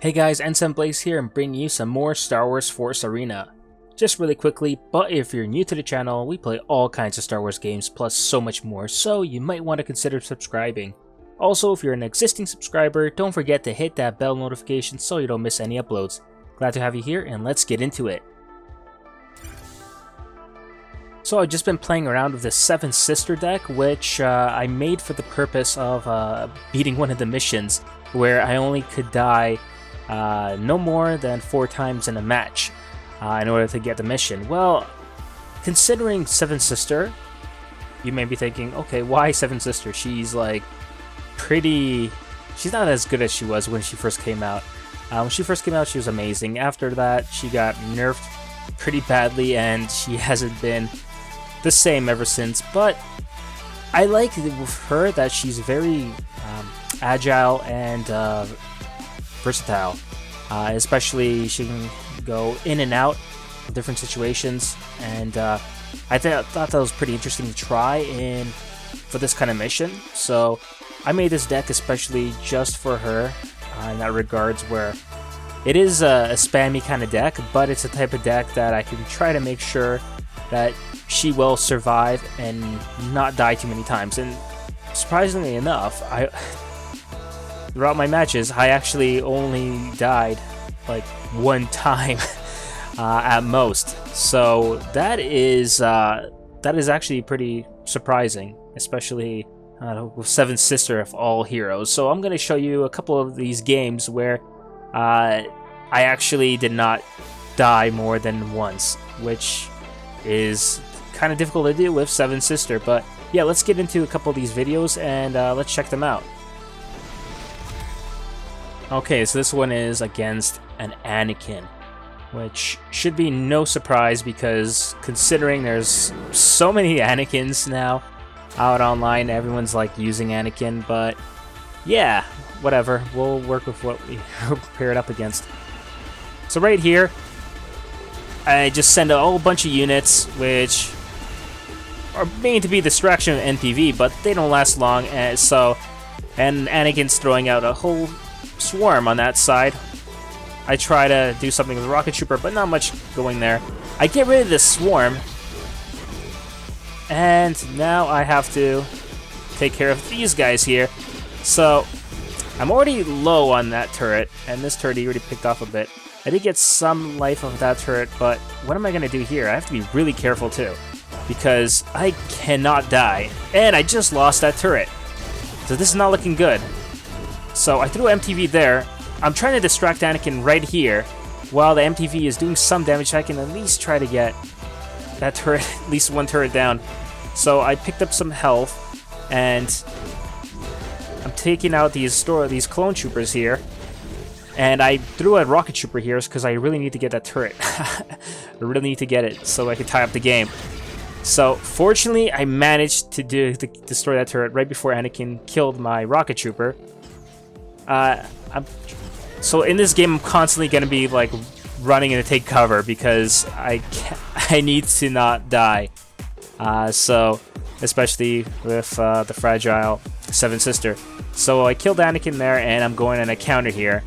Hey guys, Ensign Blaze here and bringing you some more Star Wars Force Arena. Just really quickly, but if you're new to the channel, we play all kinds of Star Wars games plus so much more, so you might want to consider subscribing. Also, if you're an existing subscriber, don't forget to hit that bell notification so you don't miss any uploads. Glad to have you here and let's get into it. So I've just been playing around with the Seven Sister deck, which I made for the purpose of beating one of the missions where I only could die no more than 4 times in a match in order to get the mission. Well, considering Seven Sister, you may be thinking, okay, why Seven Sister? She's like she's not as good as she was when she first came out. When she first came out, she was amazing. After that, she got nerfed pretty badly and she hasn't been the same ever since. But I like with her that she's very agile and versatile, especially she can go in and out of different situations, and I thought that was pretty interesting to try for this kind of mission. So I made this deck especially just for her in that regards, where it is a spammy kind of deck, but it's a type of deck that I can try to make sure that she will survive and not die too many times. And surprisingly enough, throughout my matches, I actually only died like 1 time at most. So that is actually pretty surprising, especially with Seven Sister of all heroes. So I'm going to show you a couple of these games where I actually did not die more than once, which is kind of difficult to do with Seven Sister. But yeah, let's get into a couple of these videos and let's check them out. Okay, so this one is against an Anakin, which should be no surprise because considering there's so many Anakins now out online, everyone's like using Anakin, but yeah, whatever, we'll work with what we pair it up against. So right here, I just send a whole bunch of units, which are made to be distraction of NPV, but they don't last long, and Anakin's throwing out a whole swarm on that side. I try to do something with the Rocket Trooper, but not much going there. I get rid of this swarm, and now I have to take care of these guys here. So I'm already low on that turret, and this turret he already picked off a bit. I did get some life of that turret, but what am I going to do here? I have to be really careful too, because I cannot die, and I just lost that turret. So this is not looking good. So I threw MTV there. I'm trying to distract Anakin right here while the MTV is doing some damage. I can at least try to get that turret, at least 1 turret down. So I picked up some health and I'm taking out these clone troopers here. And I threw a rocket trooper here because I really need to get that turret. I really need to get it so I can tie up the game. So fortunately, I managed to destroy that turret right before Anakin killed my rocket trooper. So in this game, I'm constantly going to be like running in to take cover because I need to not die. So especially with the fragile Seven Sister. So I killed Anakin there, and I'm going on a counter here.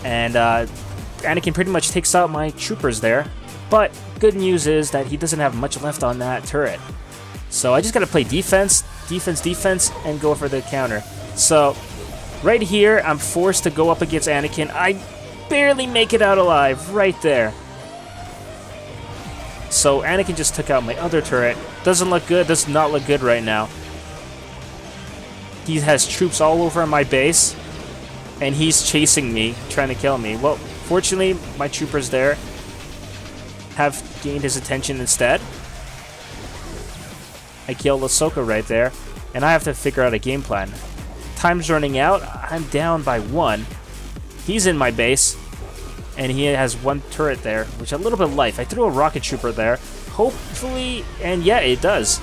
And Anakin pretty much takes out my troopers there. But good news is that he doesn't have much left on that turret. So I just got to play defense, defense, and go for the counter. So right here, I'm forced to go up against Anakin. I barely make it out alive right there. So Anakin just took out my other turret. Doesn't look good, does not look good right now. He has troops all over my base, and he's chasing me, trying to kill me. Well, fortunately, my troopers there have gained his attention instead. I killed Ahsoka right there, and I have to figure out a game plan. Time's running out. I'm down by 1. He's in my base, and he has 1 turret there, which a little bit of life. I threw a rocket trooper there, hopefully, and yeah, it does.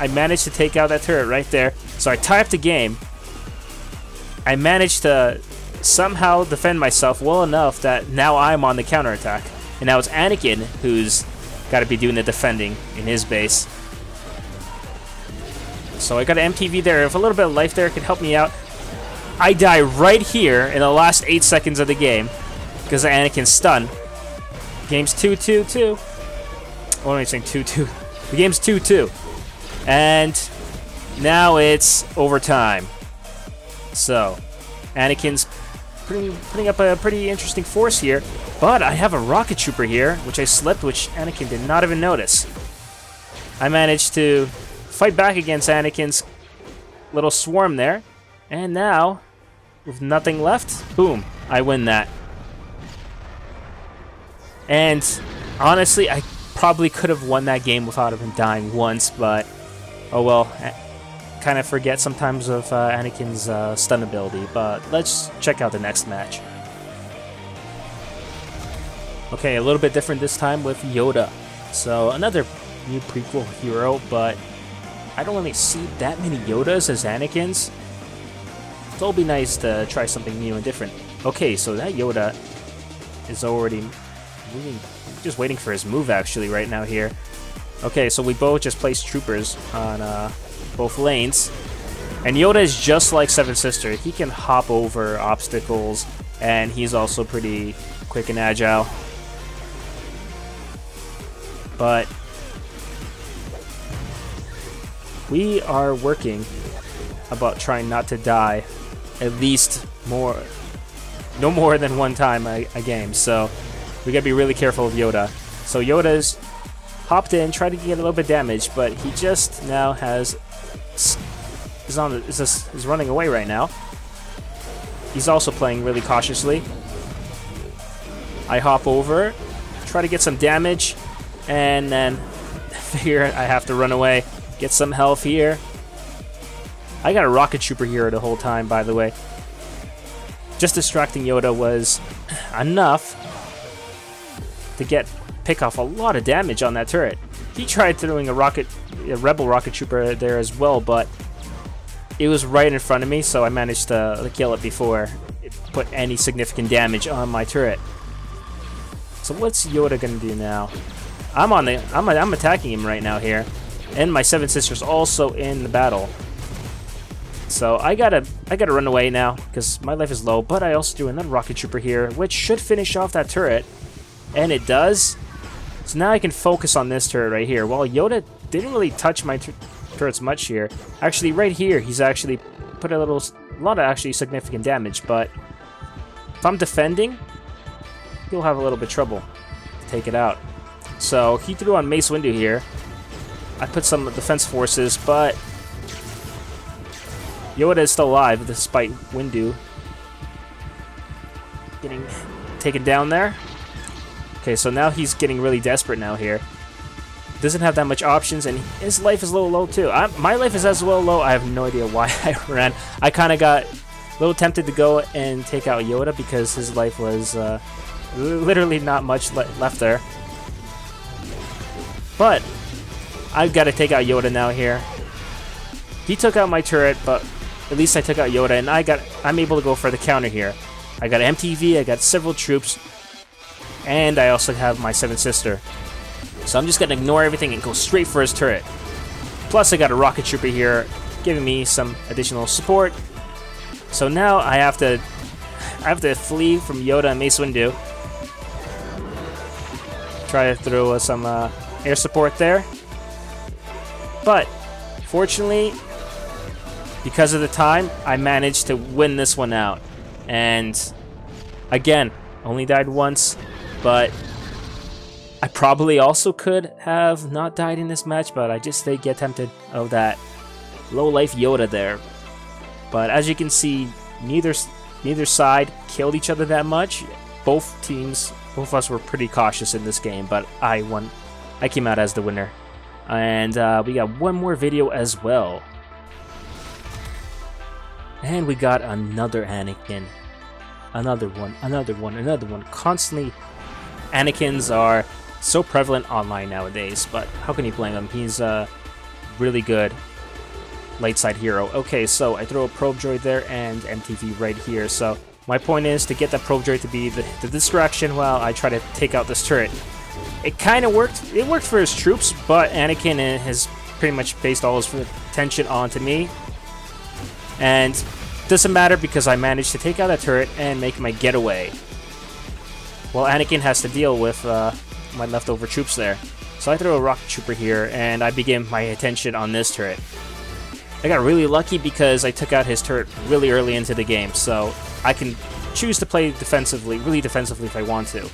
I managed to take out that turret right there, so I tie up the game. I managed to somehow defend myself well enough that now I'm on the counterattack, and now it's Anakin who's got to be doing the defending in his base. So I got an MTV there. If a little bit of life there could help me out. I die right here in the last 8 seconds of the game because of Anakin's stun. Game's 2-2-2. What am I saying? 2-2. The game's 2-2. And now it's overtime. So, Anakin's putting up a pretty interesting force here. But I have a rocket trooper here, which I slipped, which Anakin did not even notice. I managed to fight back against Anakin's little swarm there. And now, with nothing left, boom, I win that. And honestly, I probably could have won that game without even dying once, but oh well. Kind of forget sometimes of Anakin's stun ability, but let's check out the next match. Okay, a little bit different this time with Yoda. So another new prequel hero, but I don't really see that many Yodas as Anakins. So it'll be nice to try something new and different. Okay, so that Yoda is already moving, just waiting for his move actually right now here. Okay, so we both just placed troopers on both lanes. And Yoda is just like Seven Sister. He can hop over obstacles, and he's also pretty quick and agile. But we are working about trying not to die at least no more than one time a game. So we gotta be really careful of Yoda. So Yoda's hopped in, tried to get a little bit of damage, but he just now is running away right now. He's also playing really cautiously. I hop over, try to get some damage, and then figure I have to run away, get some health here. I got a rocket trooper here the whole time, by the way. Just distracting Yoda was enough to pick off a lot of damage on that turret. He tried throwing a rebel rocket trooper there as well, but it was right in front of me, so I managed to kill it before it put any significant damage on my turret. So what's Yoda gonna do now? I'm attacking him right now here, and my Seven Sisters also in the battle. So I gotta run away now because my life is low. But I also do another rocket trooper here, which should finish off that turret, and it does. So now I can focus on this turret right here. Well, Yoda didn't really touch my turrets much here. Actually, right here, he's actually put a lot of actually significant damage. But if I'm defending, he'll have a little bit of trouble to take it out. So he threw on Mace Windu here. I put some defense forces, but Yoda is still alive despite Windu getting taken down there. Okay, so now he's getting really desperate now here. Doesn't have that much options, and his life is a little low too. My life is as well low. I have no idea why I ran. I kind of got a little tempted to go and take out Yoda because his life was literally not much left there. But I've got to take out Yoda now here. He took out my turret, but at least I took out Yoda, and I'm able to go for the counter here. I got MTV, I got several troops, and I also have my Seven Sister. So I'm just gonna ignore everything and go straight for his turret. Plus I got a rocket trooper here, giving me some additional support. So now I have to flee from Yoda and Mace Windu. Try to throw some air support there. But fortunately, because of the time, I managed to win this one out. And again, only died once, but I probably also could have not died in this match, but I just did get tempted of that low life Yoda there. But as you can see, neither side killed each other that much. Both of us were pretty cautious in this game, but I won. I came out as the winner. And we got one more video as well. And we got another Anakin. Another one. Constantly, Anakins are so prevalent online nowadays, but how can you blame him? He's a really good light side hero. Okay, so I throw a probe droid there and MTV right here. So my point is to get that probe droid to be the distraction while I try to take out this turret. It kind of worked. It worked for his troops, but Anakin has pretty much based all his attention onto me. And Doesn't matter because I managed to take out that turret and make my getaway. Well, Anakin has to deal with my leftover troops there. So I throw a rocket trooper here, and I begin my attention on this turret. I got really lucky because I took out his turret really early into the game, so I can choose to play defensively, really defensively if I want to.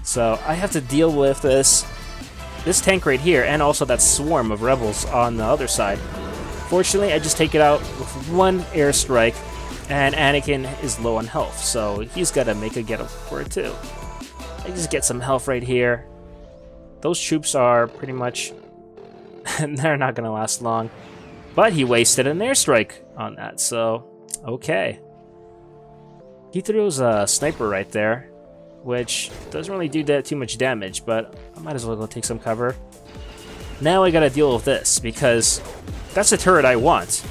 So I have to deal with this tank right here, and also that swarm of rebels on the other side. Fortunately, I just take it out with one airstrike, and Anakin is low on health, so he's got to make a get up for it too. I just get some health right here. Those troops are pretty much... they're not going to last long. But he wasted an airstrike on that, so... okay. He throws a sniper right there, which doesn't really do that too much damage, but I might as well go take some cover. Now I gotta deal with this, because that's the turret I want.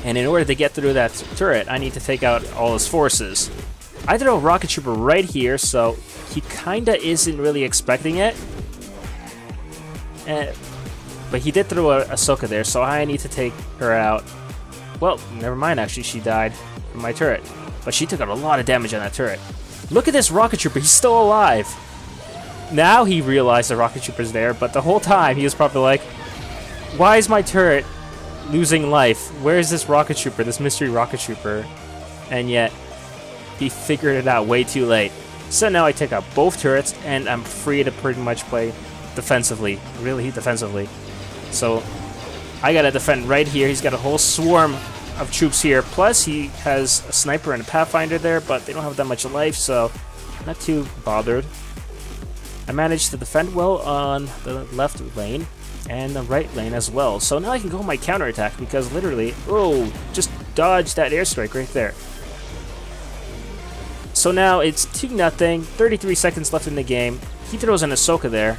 And in order to get through that turret, I need to take out all his forces. I throw a rocket trooper right here, so he kinda isn't really expecting it. But he did throw a Ahsoka there, so I need to take her out. Well, never mind, actually, she died from my turret. But she took out a lot of damage on that turret. Look at this rocket trooper, he's still alive! Now he realized the rocket trooper's there, but the whole time he was probably like, why is my turret losing life? Where is this rocket trooper, this mystery rocket trooper? And yet, he figured it out way too late. So now I take out both turrets, and I'm free to pretty much play defensively, really defensively. So I gotta defend right here. He's got a whole swarm of troops here, plus he has a sniper and a pathfinder there, but they don't have that much life, so not too bothered. I managed to defend well on the left lane and the right lane as well, so now I can go my counterattack because literally, oh, just dodged that airstrike right there. So now it's 2-0, 33 seconds left in the game. He throws an Ahsoka there,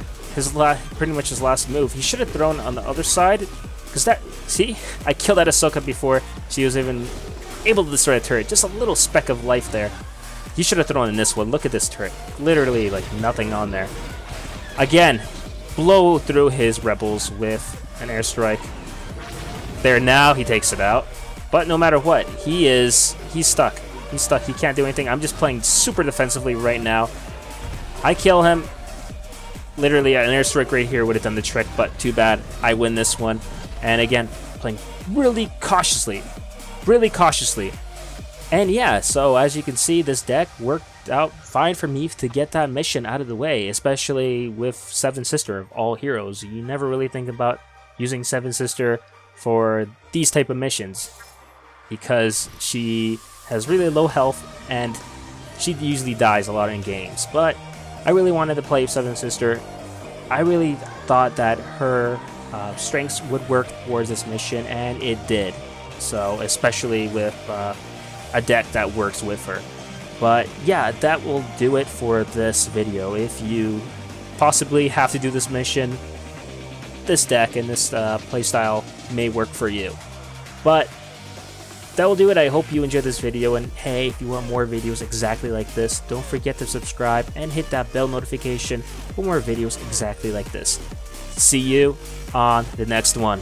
pretty much his last move. He should have thrown on the other side, because that, see, I killed that Ahsoka before she was even able to destroy a turret. Just a little speck of life there. He should have thrown in this one. Look at this turret, literally like nothing on there. Again, blow through his rebels with an airstrike. There, now he takes it out. But no matter what, he's stuck. He's stuck. He can't do anything. I'm just playing super defensively right now. I kill him. Literally, an airstrike right here would have done the trick, but too bad. I win this one. And again, playing really cautiously. Really cautiously. And yeah, so as you can see, this deck worked out fine for me to get that mission out of the way, especially with Seven Sister of all heroes. You never really think about using Seven Sister for these type of missions, because she has really low health and she usually dies a lot in games. But I really wanted to play Seven Sister. I really thought that her strengths would work towards this mission, and it did. So, especially with a deck that works with her. But yeah, that will do it for this video. If you possibly have to do this mission, this deck and this playstyle may work for you. But that will do it. I hope you enjoyed this video, and hey, if you want more videos exactly like this, don't forget to subscribe and hit that bell notification for more videos exactly like this. See you on the next one.